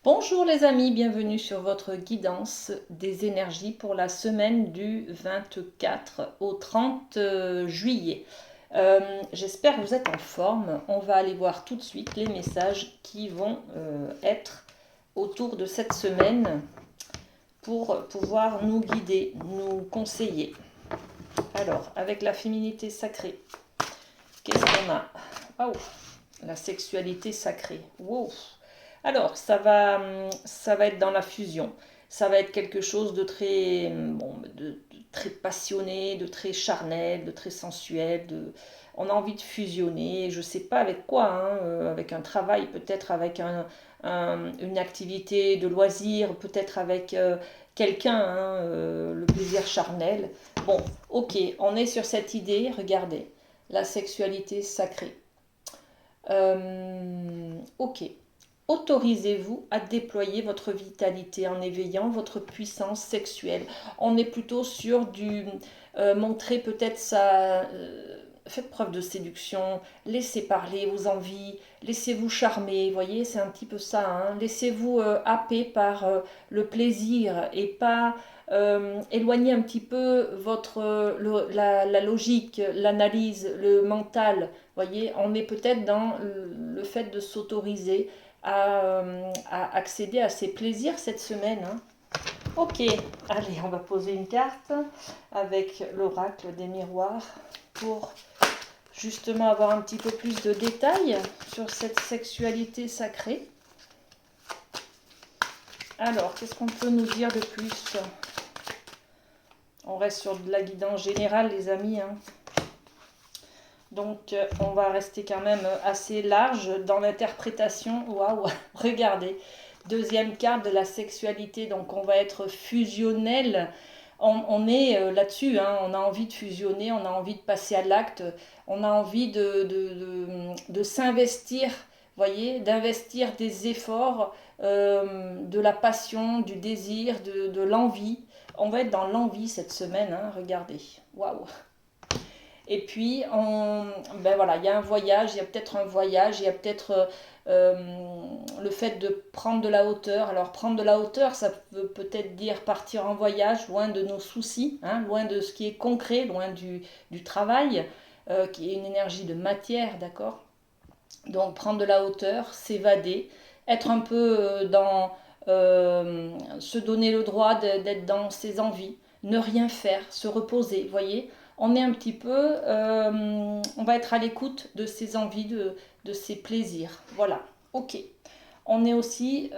Bonjour les amis, bienvenue sur votre guidance des énergies pour la semaine du 24 au 30 juillet. J'espère que vous êtes en forme. On va aller voir tout de suite les messages qui vont être autour de cette semaine pour pouvoir nous guider, nous conseiller. Alors, avec la féminité sacrée, qu'est-ce qu'on a? Oh, la sexualité sacrée. Wow. Alors, ça va être dans la fusion. Ça va être quelque chose de très, de très passionné, de très charnel, de très sensuel. On a envie de fusionner, je ne sais pas avec quoi, hein, avec un travail, peut-être avec une activité de loisir, peut-être avec quelqu'un, hein, le plaisir charnel. Bon, ok, on est sur cette idée, regardez, la sexualité sacrée. Ok. Autorisez-vous à déployer votre vitalité en éveillant votre puissance sexuelle. On est plutôt sur du montrer peut-être sa... faites preuve de séduction, laissez parler vos envies, laissez-vous charmer, vous voyez, c'est un petit peu ça. Hein. Laissez-vous happer par le plaisir et pas éloigner un petit peu la logique, l'analyse, le mental. Voyez, on est peut-être dans le fait de s'autoriser à accéder à ses plaisirs cette semaine. Hein. Ok, allez, on va poser une carte avec l'oracle des miroirs pour justement avoir un petit peu plus de détails sur cette sexualité sacrée. Alors, qu'est-ce qu'on peut nous dire de plus? On reste sur de la guidance générale, les amis. Hein. Donc, on va rester quand même assez large dans l'interprétation. Waouh, regardez. Deuxième carte de la sexualité, donc on va être fusionnel. On est là-dessus, hein. On a envie de fusionner, on a envie de passer à l'acte, on a envie de s'investir, voyez, d'investir des efforts, de la passion, du désir, de l'envie. On va être dans l'envie cette semaine, hein, regardez. Waouh! Et puis, ben voilà, il y a un voyage, il y a peut-être un voyage, il y a peut-être le fait de prendre de la hauteur. Alors, prendre de la hauteur, ça veut peut-être dire partir en voyage, loin de nos soucis, hein, loin de ce qui est concret, loin du travail, qui est une énergie de matière, d'accord? Donc, prendre de la hauteur, s'évader, être un peu se donner le droit d'être dans ses envies, ne rien faire, se reposer, voyez. On est un petit peu, on va être à l'écoute de ses envies, de ses plaisirs. Voilà, ok. On est aussi,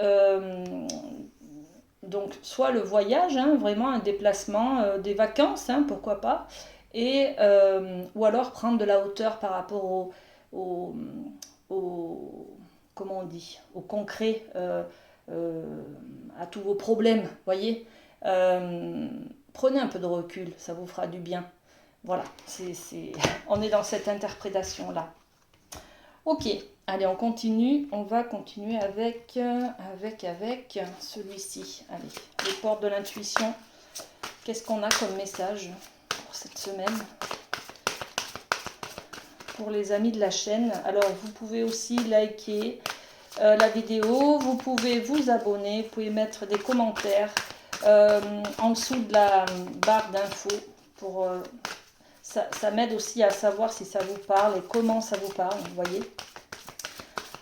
donc, soit le voyage, hein, vraiment un déplacement, des vacances, hein, pourquoi pas, ou alors prendre de la hauteur par rapport au, au comment on dit, au concret, à tous vos problèmes, voyez. Prenez un peu de recul, ça vous fera du bien. Voilà, on est dans cette interprétation-là. Ok, allez, on continue. On va continuer avec celui-ci. Allez, les portes de l'intuition. Qu'est-ce qu'on a comme message pour cette semaine? Pour les amis de la chaîne. Alors, vous pouvez aussi liker la vidéo. Vous pouvez vous abonner. Vous pouvez mettre des commentaires en dessous de la barre d'infos pour... ça m'aide aussi à savoir si ça vous parle et comment ça vous parle, vous voyez.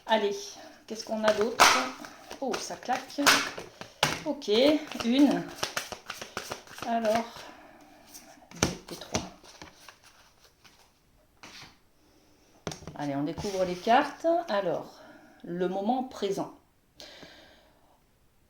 Allez, qu'est-ce qu'on a d'autre? Oh, ça claque. Ok, une. Alors, deux et trois. Allez, on découvre les cartes. Alors, le moment présent.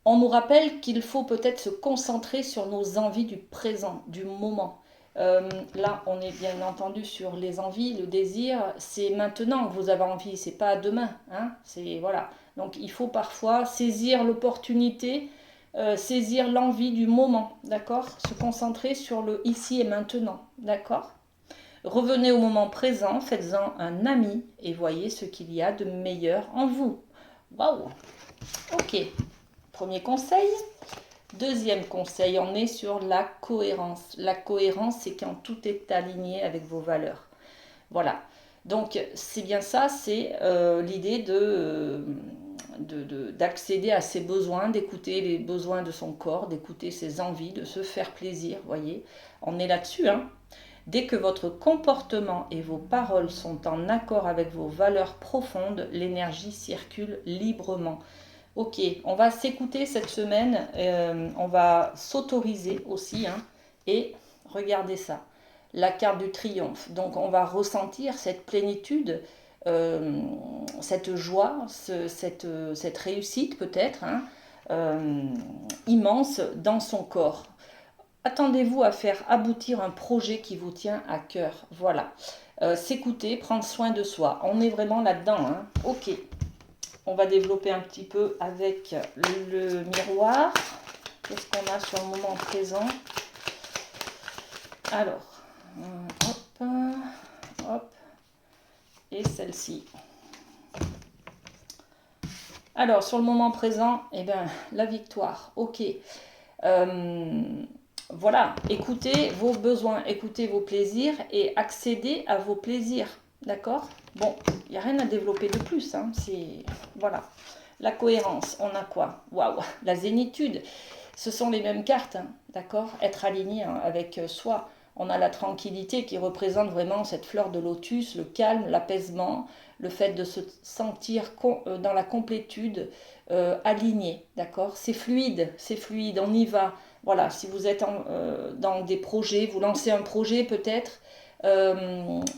On nous rappelle qu'il faut peut-être se concentrer sur nos envies du présent, du moment. Là, on est bien entendu sur les envies, le désir. C'est maintenant que vous avez envie, c'est pas demain. Hein, c'est voilà. Donc, il faut parfois saisir l'opportunité, saisir l'envie du moment, d'accord. Se concentrer sur le ici et maintenant, d'accord. Revenez au moment présent, faites-en un ami et voyez ce qu'il y a de meilleur en vous. Waouh. Ok. Premier conseil. Deuxième conseil, on est sur la cohérence. La cohérence, c'est quand tout est aligné avec vos valeurs. Voilà. Donc, c'est bien ça, c'est l'idée d'accéder à ses besoins, d'écouter les besoins de son corps, d'écouter ses envies, de se faire plaisir, voyez. On est là-dessus, hein. Dès que votre comportement et vos paroles sont en accord avec vos valeurs profondes, l'énergie circule librement. Ok, on va s'écouter cette semaine, on va s'autoriser aussi, hein, et regardez ça, la carte du triomphe. Donc on va ressentir cette plénitude, cette joie, cette réussite peut-être, hein, immense dans son corps. Attendez-vous à faire aboutir un projet qui vous tient à cœur. Voilà. S'écouter, prendre soin de soi. On est vraiment là-dedans, hein. Ok. On va développer un petit peu avec le miroir. Qu'est-ce qu'on a sur le moment présent? Alors, hop, hop. Et celle-ci. Alors, sur le moment présent, eh ben, la victoire. Ok. Voilà, écoutez vos besoins, écoutez vos plaisirs et accédez à vos plaisirs, d'accord? Bon, il n'y a rien à développer de plus, hein, voilà. La cohérence, on a quoi? Waouh, la zénitude, ce sont les mêmes cartes, hein, d'accord? Être aligné, hein, avec soi. On a la tranquillité qui représente vraiment cette fleur de lotus, le calme, l'apaisement, le fait de se sentir dans la complétude, aligné, d'accord? C'est fluide, on y va. Voilà, si vous êtes dans des projets, vous lancez un projet peut-être,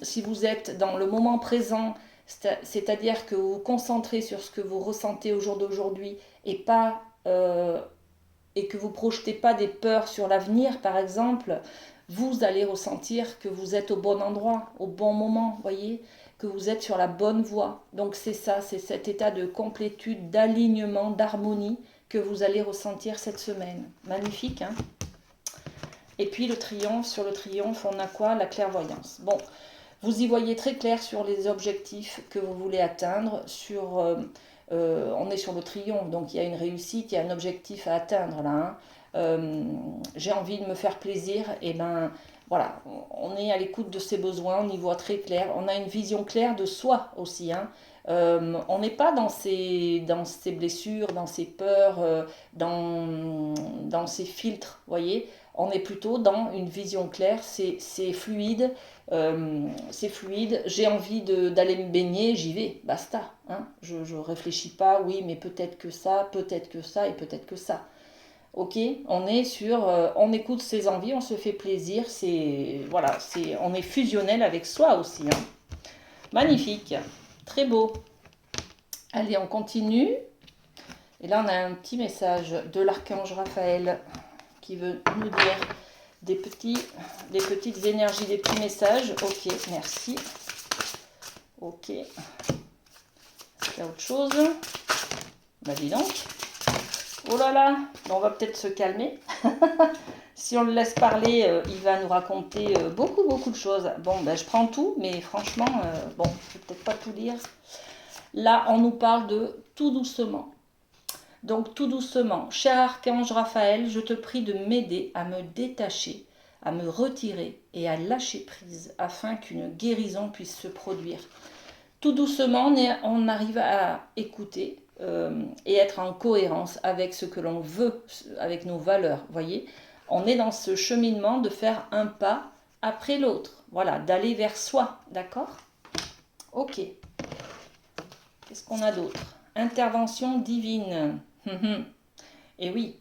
si vous êtes dans le moment présent, c'est-à-dire que vous vous concentrez sur ce que vous ressentez au jour d'aujourd'hui et pas et que vous ne projetez pas des peurs sur l'avenir, par exemple, vous allez ressentir que vous êtes au bon endroit, au bon moment, voyez, que vous êtes sur la bonne voie. Donc c'est ça, c'est cet état de complétude, d'alignement, d'harmonie que vous allez ressentir cette semaine. Magnifique, hein? Et puis le triomphe, sur le triomphe, on a quoi? La clairvoyance. Bon, vous y voyez très clair sur les objectifs que vous voulez atteindre, on est sur le triomphe, donc il y a une réussite, il y a un objectif à atteindre là, hein. J'ai envie de me faire plaisir, et ben voilà, on est à l'écoute de ses besoins, on y voit très clair, on a une vision claire de soi aussi, hein. On n'est pas dans ses blessures, dans ses peurs, dans ses filtres, voyez. On est plutôt dans une vision claire, c'est fluide, j'ai envie d'aller me baigner, j'y vais, basta, hein. Je ne réfléchis pas, oui, mais peut-être que ça et peut-être que ça. Ok, on est sur, on écoute ses envies, on se fait plaisir, voilà, on est fusionnel avec soi aussi, hein. Magnifique, très beau. Allez, on continue. Et là, on a un petit message de l'archange Raphaël qui veut nous dire des petites énergies, des petits messages. Ok, merci. Ok. Est-ce qu'il y a autre chose? Bah dis donc. Oh là là, on va peut-être se calmer. Si on le laisse parler, il va nous raconter beaucoup de choses. Bon, ben, je prends tout, mais franchement, bon, je vais peut-être pas tout lire. Là, on nous parle de tout doucement. Donc tout doucement, cher archange Raphaël, je te prie de m'aider à me détacher, à me retirer et à lâcher prise afin qu'une guérison puisse se produire. Tout doucement, on arrive à écouter et être en cohérence avec ce que l'on veut, avec nos valeurs, voyez. On est dans ce cheminement de faire un pas après l'autre, voilà, d'aller vers soi, d'accord? Ok. Qu'est-ce qu'on a d'autre? Intervention divine. Et oui,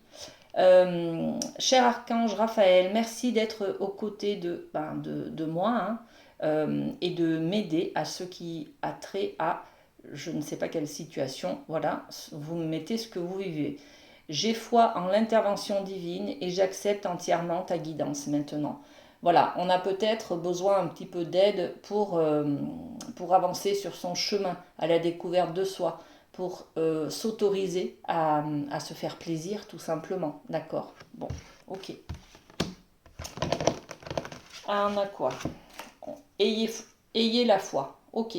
cher archange Raphaël, merci d'être aux côtés de moi, hein, et de m'aider à ce qui a trait à je ne sais pas quelle situation. Voilà, vous me mettez ce que vous vivez. J'ai foi en l'intervention divine et j'accepte entièrement ta guidance maintenant. Voilà, on a peut-être besoin un petit peu d'aide pour avancer sur son chemin à la découverte de soi, pour s'autoriser à se faire plaisir tout simplement. D'accord? Bon, ok. Ah, on a quoi? Ayez la foi. Ok.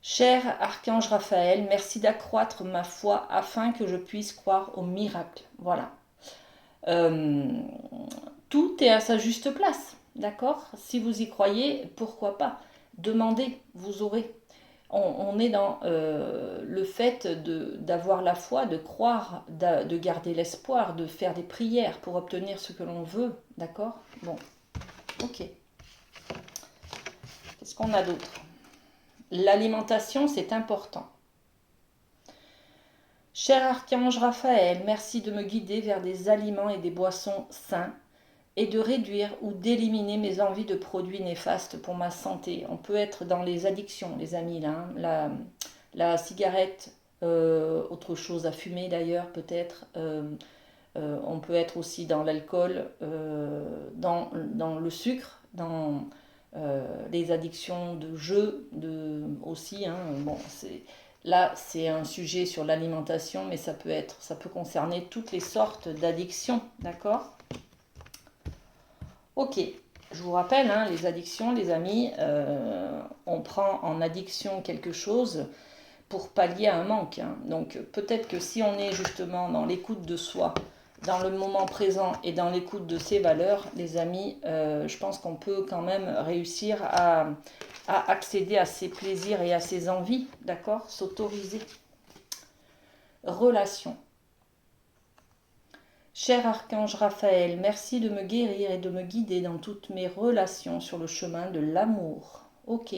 Cher archange Raphaël, merci d'accroître ma foi afin que je puisse croire au miracle. Voilà. Tout est à sa juste place, d'accord? Si vous y croyez, pourquoi pas? Demandez, vous aurez. on est dans le fait d'avoir la foi, de croire, de garder l'espoir, de faire des prières pour obtenir ce que l'on veut, d'accord? Bon, ok. Qu'est-ce qu'on a d'autre? L'alimentation, c'est important. Cher Archange Raphaël, merci de me guider vers des aliments et des boissons sains et de réduire ou d'éliminer mes envies de produits néfastes pour ma santé. On peut être dans les addictions, les amis, là, hein. La cigarette, autre chose à fumer d'ailleurs peut-être. On peut être aussi dans l'alcool, dans le sucre, dans les addictions de jeu aussi. Hein. Bon, là, c'est un sujet sur l'alimentation, mais ça peut concerner toutes les sortes d'addictions, d'accord? Ok, je vous rappelle, hein, les addictions, les amis, on prend en addiction quelque chose pour pallier à un manque. Hein. Donc peut-être que si on est justement dans l'écoute de soi, dans le moment présent et dans l'écoute de ses valeurs, les amis, je pense qu'on peut quand même réussir à accéder à ses plaisirs et à ses envies, d'accord? S'autoriser. Relation. Cher Archange Raphaël, merci de me guérir et de me guider dans toutes mes relations sur le chemin de l'amour. Ok,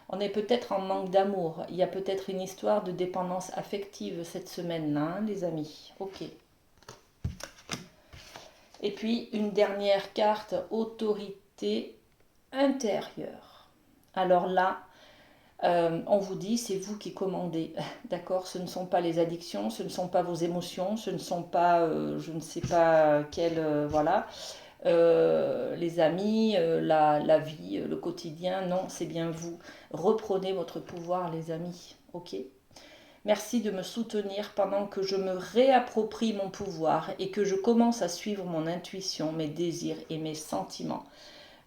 on est peut-être en manque d'amour. Il y a peut-être une histoire de dépendance affective cette semaine-là, hein, les amis. Ok. Et puis, une dernière carte, autorité intérieure. Alors là, on vous dit, c'est vous qui commandez, d'accord? Ce ne sont pas les addictions, ce ne sont pas vos émotions, ce ne sont pas, je ne sais pas quel, voilà, les amis, la vie, le quotidien. Non, c'est bien vous. Reprenez votre pouvoir, les amis, ok? Merci de me soutenir pendant que je me réapproprie mon pouvoir et que je commence à suivre mon intuition, mes désirs et mes sentiments.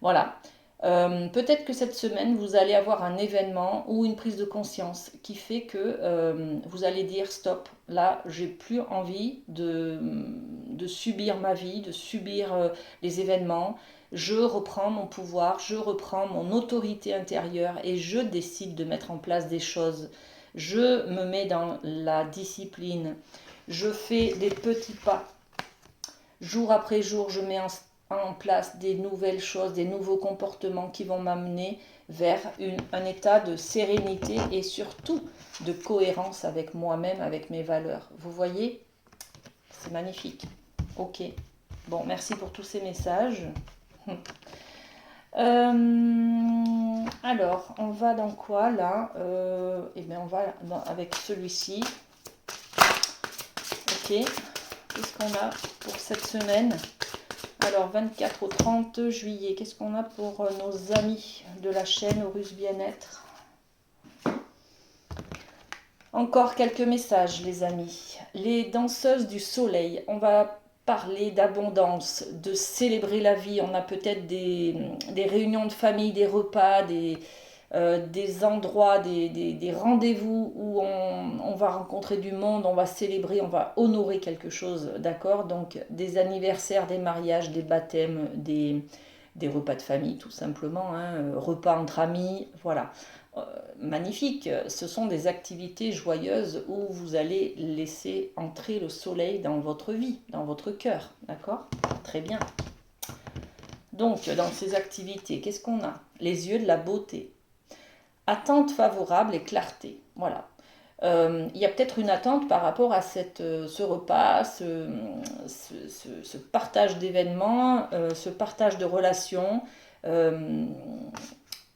Voilà. Peut-être que cette semaine, vous allez avoir un événement ou une prise de conscience qui fait que vous allez dire stop, là, j'ai plus envie de subir ma vie, de subir les événements. Je reprends mon pouvoir, je reprends mon autorité intérieure et je décide de mettre en place des choses. Je me mets dans la discipline. Je fais des petits pas. Jour après jour, je mets en place des nouvelles choses, des nouveaux comportements qui vont m'amener vers un état de sérénité et surtout de cohérence avec moi-même, avec mes valeurs. Vous voyez? C'est magnifique. Ok. Bon, merci pour tous ces messages. Alors, on va dans quoi là? Eh bien, on va avec celui-ci. Ok. Qu'est-ce qu'on a pour cette semaine? Alors, 24 au 30 juillet, qu'est-ce qu'on a pour nos amis de la chaîne Horus Bien-être? Encore quelques messages, les amis. Les danseuses du soleil, on va parler d'abondance, de célébrer la vie. On a peut-être des réunions de famille, des repas, des endroits, des rendez-vous où on va rencontrer du monde, on va célébrer, on va honorer quelque chose, d'accord? Donc des anniversaires, des mariages, des baptêmes, des repas de famille tout simplement, hein, repas entre amis, voilà. Magnifique, ce sont des activités joyeuses où vous allez laisser entrer le soleil dans votre vie, dans votre cœur, d'accord? Très bien. Donc dans ces activités, qu'est-ce qu'on a? Les yeux de la beauté. Attente favorable et clarté. Voilà. Il y a peut-être une attente par rapport à ce repas, ce partage d'événements, ce partage de relations.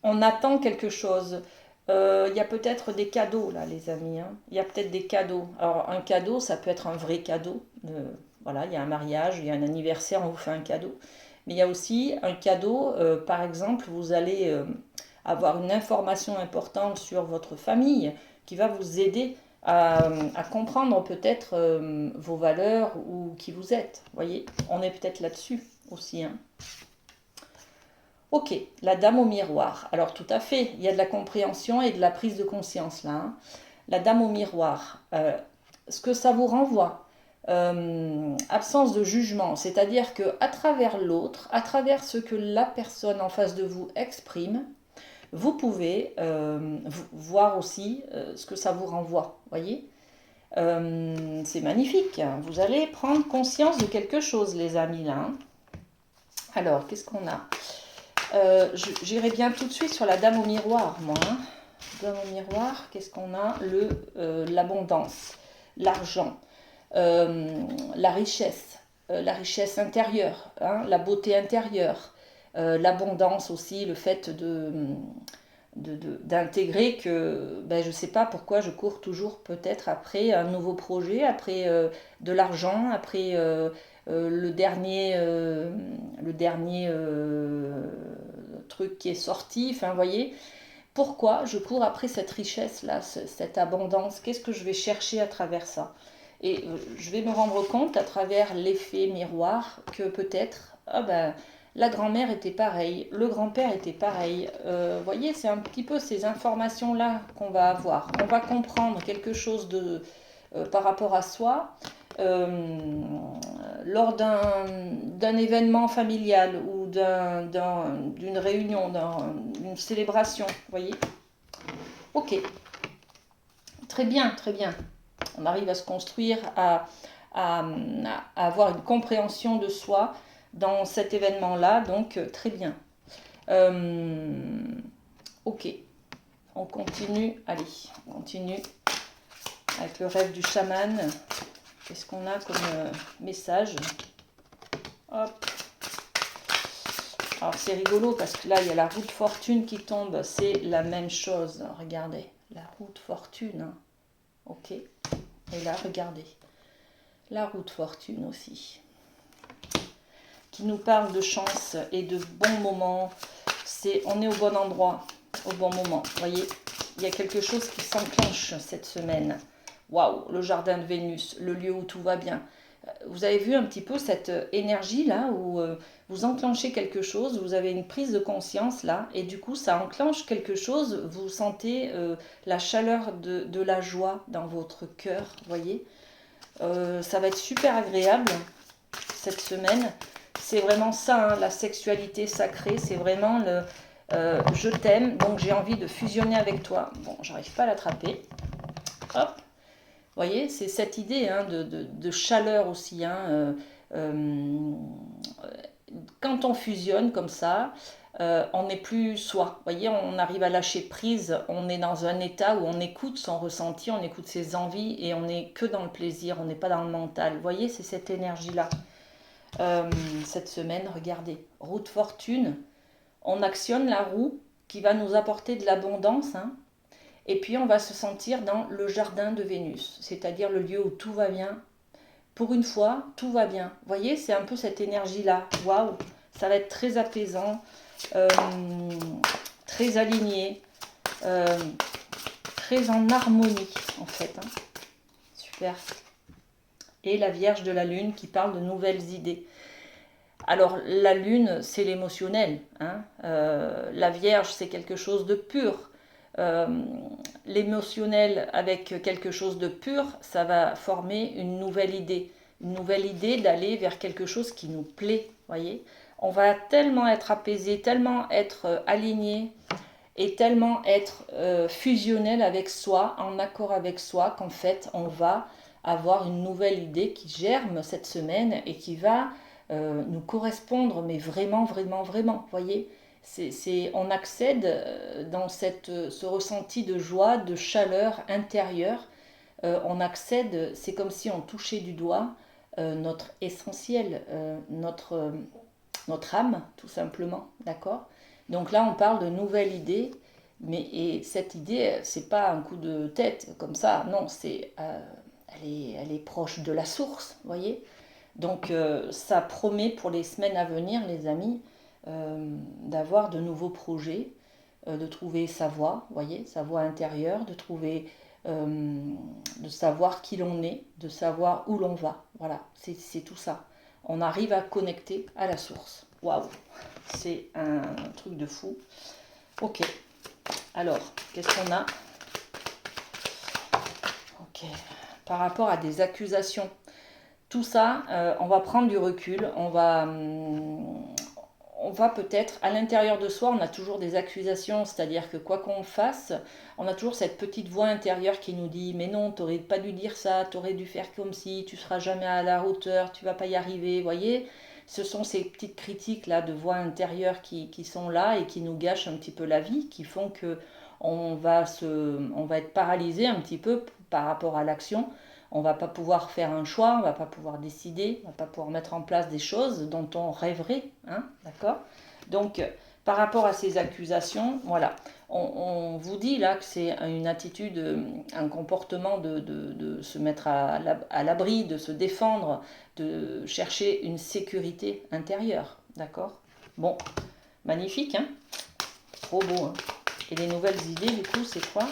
On attend quelque chose. Il y a peut-être des cadeaux là, les amis. Hein. Il y a peut-être des cadeaux. Alors un cadeau, ça peut être un vrai cadeau. Voilà, il y a un mariage, il y a un anniversaire, on vous fait un cadeau. Mais il y a aussi un cadeau, par exemple, vous allez avoir une information importante sur votre famille qui va vous aider à comprendre peut-être vos valeurs ou qui vous êtes. Vous voyez, on est peut-être là-dessus aussi. Hein. Ok, la dame au miroir. Alors tout à fait, il y a de la compréhension et de la prise de conscience là. Hein. La dame au miroir, ce que ça vous renvoie, absence de jugement, c'est-à-dire que à travers l'autre, à travers ce que la personne en face de vous exprime, vous pouvez voir aussi ce que ça vous renvoie, voyez. C'est magnifique, vous allez prendre conscience de quelque chose, les amis, là. Hein. Alors, qu'est-ce qu'on a? J'irai bien tout de suite sur la dame au miroir, moi. Hein. Dame au miroir, qu'est-ce qu'on a? L'abondance, l'argent, la richesse intérieure, hein, la beauté intérieure, l'abondance aussi, le fait d'intégrer que ben, je ne sais pas pourquoi je cours toujours peut-être après un nouveau projet, après de l'argent, après le dernier truc qui est sorti, enfin vous voyez, pourquoi je cours après cette richesse-là, cette abondance, qu'est-ce que je vais chercher à travers ça? Et je vais me rendre compte à travers l'effet miroir que peut-être, ah ben, la grand-mère était pareille, le grand-père était pareil. Vous voyez, c'est un petit peu ces informations-là qu'on va avoir. On va comprendre quelque chose par rapport à soi lors d'un événement familial ou d'une réunion, d'une célébration. Vous voyez? Ok, très bien, très bien. On arrive à se construire, à avoir une compréhension de soi dans cet événement-là, donc très bien. Ok, on continue, allez, on continue avec le rêve du chaman. Qu'est-ce qu'on a comme message? Hop. Alors c'est rigolo parce que là il y a la roue de fortune qui tombe, c'est la même chose, regardez, la roue de fortune, hein. Ok, et là regardez, la roue de fortune aussi, qui nous parle de chance et de bons moments, on est au bon endroit, au bon moment, vous voyez, il y a quelque chose qui s'enclenche cette semaine, waouh, le jardin de Vénus, le lieu où tout va bien. Vous avez vu un petit peu cette énergie là où vous enclenchez quelque chose, vous avez une prise de conscience là et du coup ça enclenche quelque chose, vous sentez la chaleur de la joie dans votre cœur, voyez. Ça va être super agréable cette semaine. C'est vraiment ça, hein, la sexualité sacrée, c'est vraiment le je t'aime, donc j'ai envie de fusionner avec toi. Bon, j'arrive pas à l'attraper. Hop. Vous voyez, c'est cette idée hein, de chaleur aussi. Hein, quand on fusionne comme ça, on n'est plus soi. Vous voyez, on arrive à lâcher prise, on est dans un état où on écoute son ressenti, on écoute ses envies et on n'est que dans le plaisir, on n'est pas dans le mental. Vous voyez, c'est cette énergie-là. Cette semaine, regardez, roue de fortune, on actionne la roue qui va nous apporter de l'abondance, hein, et puis on va se sentir dans le jardin de Vénus, c'est-à-dire le lieu où tout va bien. Pour une fois, tout va bien. Vous voyez, c'est un peu cette énergie-là. Waouh, ça va être très apaisant, très aligné, très en harmonie en fait. Hein. Super. Et la Vierge de la Lune qui parle de nouvelles idées. Alors la Lune, c'est l'émotionnel. Hein. La Vierge, c'est quelque chose de pur. L'émotionnel avec quelque chose de pur, ça va former une nouvelle idée d'aller vers quelque chose qui nous plaît, voyez. On va tellement être apaisé, tellement être aligné et tellement être fusionnel avec soi, en accord avec soi, qu'en fait on va avoir une nouvelle idée qui germe cette semaine et qui va nous correspondre, mais vraiment, vraiment, vraiment, voyez. On accède dans ce ressenti de joie, de chaleur intérieure. On accède, c'est comme si on touchait du doigt notre essentiel, notre âme, tout simplement, d'accord. Donc là, on parle de nouvelle idée, et cette idée, c'est pas un coup de tête comme ça, non, elle est proche de la source, voyez. Donc ça promet pour les semaines à venir, les amis, d'avoir de nouveaux projets, de trouver sa voie, voyez, sa voie intérieure, de savoir qui l'on est, de savoir où l'on va. Voilà, c'est tout ça. On arrive à connecter à la source. Waouh, c'est un truc de fou. Ok, alors, qu'est-ce qu'on a? Ok, par rapport à des accusations. Tout ça, on va prendre du recul, on va peut-être, à l'intérieur de soi, on a toujours des accusations, c'est-à-dire que quoi qu'on fasse, on a toujours cette petite voix intérieure qui nous dit « Mais non, t'aurais pas dû dire ça, t'aurais dû faire comme si, tu seras jamais à la hauteur, tu vas pas y arriver. » Vous voyez, ce sont ces petites critiques-là de voix intérieure qui sont là et qui nous gâchent un petit peu la vie, qui font que on va être paralysé un petit peu par rapport à l'action. On va pas pouvoir faire un choix, on va pas pouvoir décider, on va pas pouvoir mettre en place des choses dont on rêverait, hein, d'accord? Donc, par rapport à ces accusations, voilà, on vous dit là que c'est une attitude, un comportement de se mettre à l'abri, de se défendre, de chercher une sécurité intérieure, d'accord? Bon, magnifique, hein? Trop beau, hein? Et les nouvelles idées, du coup, c'est quoi?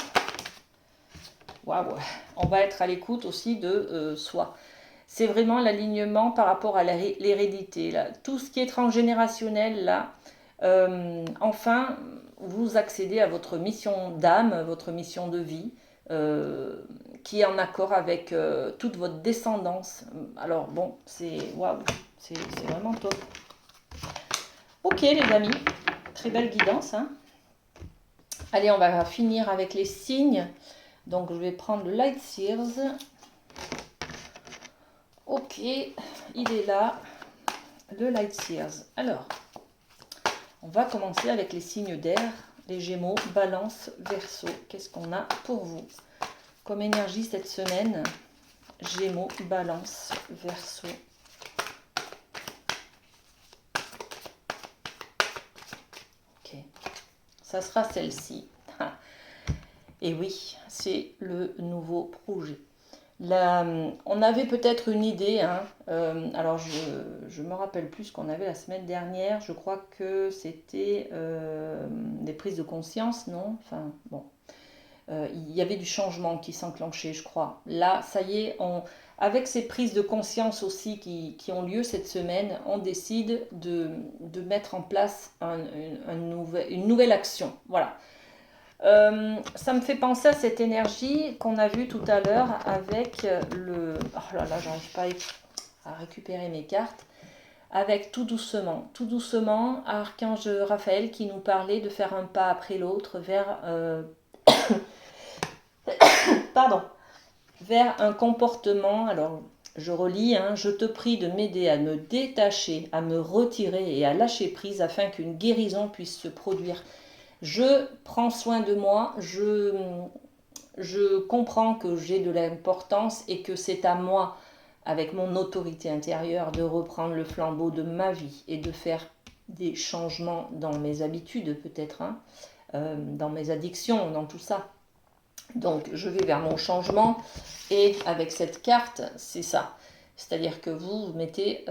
Waouh! On va être à l'écoute aussi de soi. C'est vraiment l'alignement par rapport à l'hérédité. Là. Tout ce qui est transgénérationnel, là, enfin, vous accédez à votre mission d'âme, votre mission de vie, qui est en accord avec toute votre descendance. Alors bon, c'est waouh, c'est vraiment top. Ok les amis, très belle guidance, hein. Allez, on va finir avec les signes. Donc je vais prendre le Light Sears. Ok, il est là, le Light Sears. Alors, on va commencer avec les signes d'air, les Gémeaux, Balance, Verseau. Qu'est-ce qu'on a pour vous comme énergie cette semaine? Gémeaux, Balance, Verseau. Ok, ça sera celle-ci. Et oui, c'est le nouveau projet. Là, on avait peut-être une idée, hein, alors je me rappelle plus ce qu'on avait la semaine dernière, je crois que c'était des prises de conscience, non? Enfin, bon, il y avait du changement qui s'enclenchait, je crois. Là, ça y est, avec ces prises de conscience aussi qui ont lieu cette semaine, on décide de mettre en place une nouvelle action, voilà. Ça me fait penser à cette énergie qu'on a vue tout à l'heure avec le... Oh là là, j'arrive pas à récupérer mes cartes. Avec tout doucement, Archange Raphaël qui nous parlait de faire un pas après l'autre vers... pardon. Vers un comportement... Alors, je relis, hein, je te prie de m'aider à me détacher, à me retirer et à lâcher prise afin qu'une guérison puisse se produire. Je prends soin de moi, je comprends que j'ai de l'importance et que c'est à moi, avec mon autorité intérieure, de reprendre le flambeau de ma vie et de faire des changements dans mes habitudes peut-être, hein, dans mes addictions, dans tout ça. Donc je vais vers mon changement et avec cette carte, c'est ça. C'est-à-dire que vous mettez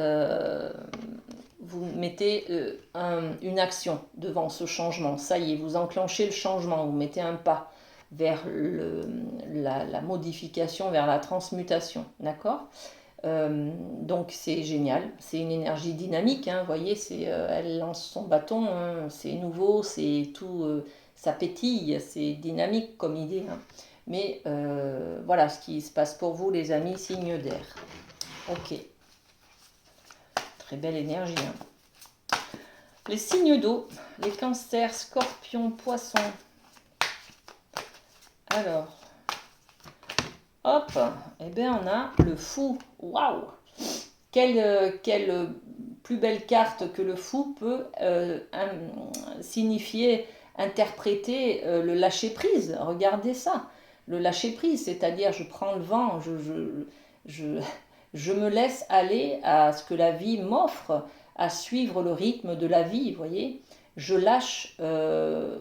une action devant ce changement. Ça y est, vous enclenchez le changement, vous mettez un pas vers la modification, vers la transmutation. D'accord? Donc c'est génial, c'est une énergie dynamique, hein, vous voyez, elle lance son bâton, hein, c'est nouveau, c'est tout, ça pétille, c'est dynamique comme idée. Hein. Mais voilà ce qui se passe pour vous les amis, signe d'air. Ok, très belle énergie. Hein. Les signes d'eau, les cancers, scorpions, poissons. Alors, hop, eh bien on a le fou. Waouh! Quelle plus belle carte que le fou peut signifier, interpréter le lâcher-prise. Regardez ça. Le lâcher-prise, c'est-à-dire je prends le vent, je me laisse aller à ce que la vie m'offre, à suivre le rythme de la vie, vous voyez. Je lâche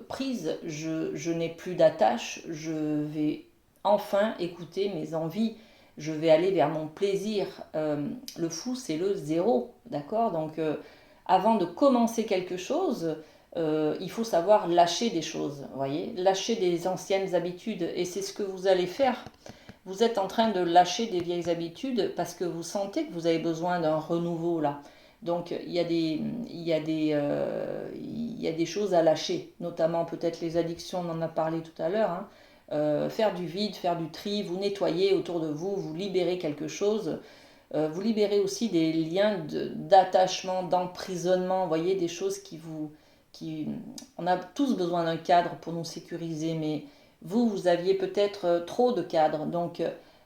prise, je n'ai plus d'attache, je vais enfin écouter mes envies, je vais aller vers mon plaisir. Le fou, c'est le zéro, d'accord? Donc, avant de commencer quelque chose, il faut savoir lâcher des choses, vous voyez? Lâcher des anciennes habitudes, et c'est ce que vous allez faire. Vous êtes en train de lâcher des vieilles habitudes parce que vous sentez que vous avez besoin d'un renouveau, là. Donc, il y a des choses à lâcher, notamment peut-être les addictions, on en a parlé tout à l'heure, hein. Faire du vide, faire du tri, vous nettoyer autour de vous, vous libérez quelque chose. Vous libérez aussi des liens d'attachement, d'emprisonnement, vous voyez, des choses qui... On a tous besoin d'un cadre pour nous sécuriser, mais vous aviez peut-être trop de cadres, donc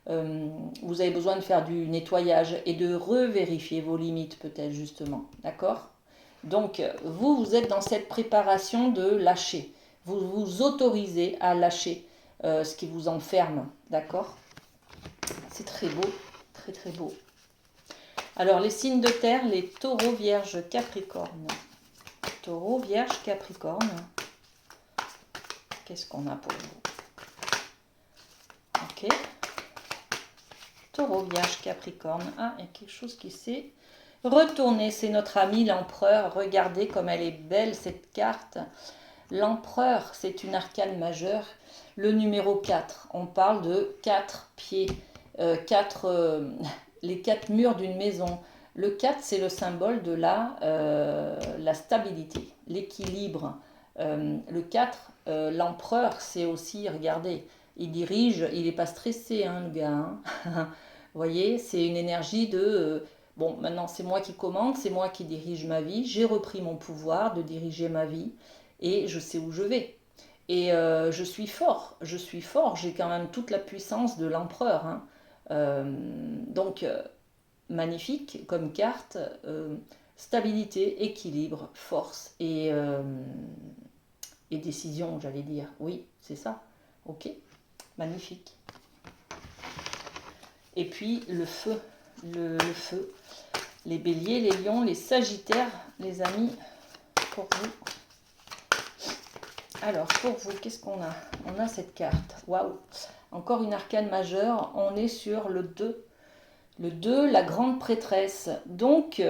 vous avez besoin de faire du nettoyage et de revérifier vos limites peut-être justement, d'accord? Donc vous êtes dans cette préparation de lâcher, vous vous autorisez à lâcher ce qui vous enferme, d'accord? C'est très beau, très très beau. Alors les signes de terre, les taureaux, vierges, capricorne. Taureau, vierge, capricorne. Qu'est-ce qu'on a pour vous? Ok. Taureau, vierge, capricorne. Ah, il y a quelque chose qui s'est retourné. C'est notre ami l'empereur. Regardez comme elle est belle cette carte. L'empereur, c'est une arcane majeure. Le numéro 4, on parle de 4 pieds. Les 4 murs d'une maison. Le 4, c'est le symbole de la stabilité, l'équilibre. Le 4, l'empereur, c'est aussi, regardez, il dirige, il n'est pas stressé, hein, le gars. Hein. Vous voyez, c'est une énergie de... bon, maintenant c'est moi qui commande, c'est moi qui dirige ma vie, j'ai repris mon pouvoir de diriger ma vie et je sais où je vais. Et je suis fort, j'ai quand même toute la puissance de l'empereur. Hein. Donc, magnifique comme carte, stabilité, équilibre, force et décision, j'allais dire. Oui, c'est ça. Ok, magnifique. Et puis le feu, le feu. Les béliers, les lions, les sagittaires, les amis, pour vous. Alors, pour vous, qu'est-ce qu'on a? On a cette carte. Waouh! Encore une arcane majeure. On est sur le 2. Le 2, la grande prêtresse. Donc,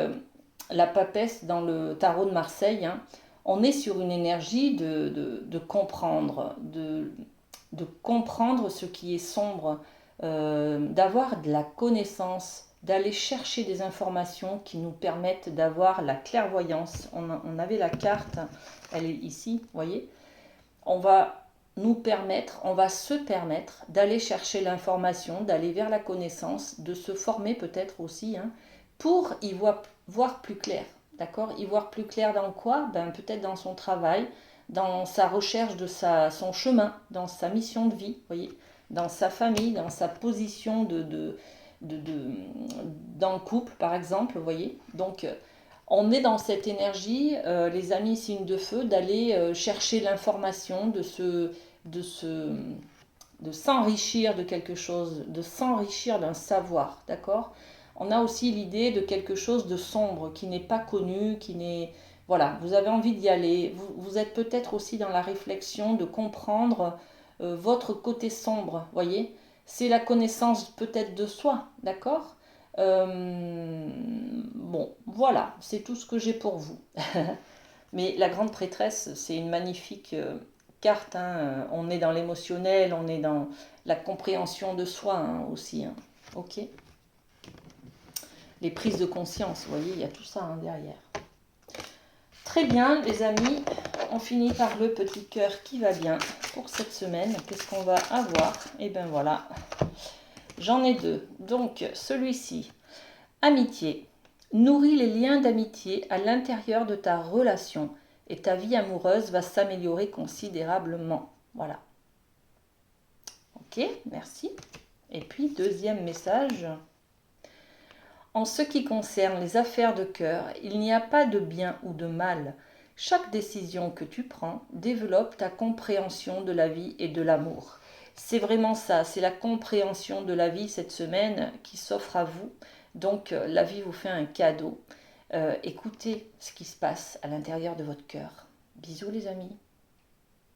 la papesse dans le tarot de Marseille, hein, on est sur une énergie de comprendre, de comprendre ce qui est sombre, d'avoir de la connaissance, d'aller chercher des informations qui nous permettent d'avoir la clairvoyance. On avait la carte, elle est ici, vous voyez. On va on va se permettre d'aller chercher l'information, d'aller vers la connaissance, de se former peut-être aussi, hein, pour y voir plus clair. D'accord? Y voir plus clair dans quoi? Ben, peut-être dans son travail, dans sa recherche de son chemin, dans sa mission de vie, voyez, dans sa famille, dans sa position dans le couple, par exemple, vous voyez. Donc, on est dans cette énergie, les amis signes de feu, d'aller chercher l'information, de s'enrichir de quelque chose, de s'enrichir d'un savoir, d'accord? On a aussi l'idée de quelque chose de sombre, qui n'est pas connu, qui n'est... Voilà, vous avez envie d'y aller. Vous êtes peut-être aussi dans la réflexion de comprendre votre côté sombre, voyez? C'est la connaissance peut-être de soi, d'accord? Bon, voilà, c'est tout ce que j'ai pour vous. Mais la grande prêtresse, c'est une magnifique carte. Hein. On est dans l'émotionnel, on est dans la compréhension de soi, hein, aussi. Hein. Ok. Les prises de conscience, vous voyez, il y a tout ça, hein, derrière. Très bien, les amis, on finit par le petit cœur qui va bien pour cette semaine. Qu'est-ce qu'on va avoir? Et bien voilà, j'en ai 2. Donc, celui-ci, amitié. Nourris les liens d'amitié à l'intérieur de ta relation et ta vie amoureuse va s'améliorer considérablement. Voilà. Ok, merci. Et puis, deuxième message. En ce qui concerne les affaires de cœur, il n'y a pas de bien ou de mal. Chaque décision que tu prends développe ta compréhension de la vie et de l'amour. C'est vraiment ça, c'est la compréhension de la vie cette semaine qui s'offre à vous. Donc la vie vous fait un cadeau. Écoutez ce qui se passe à l'intérieur de votre cœur. Bisous les amis.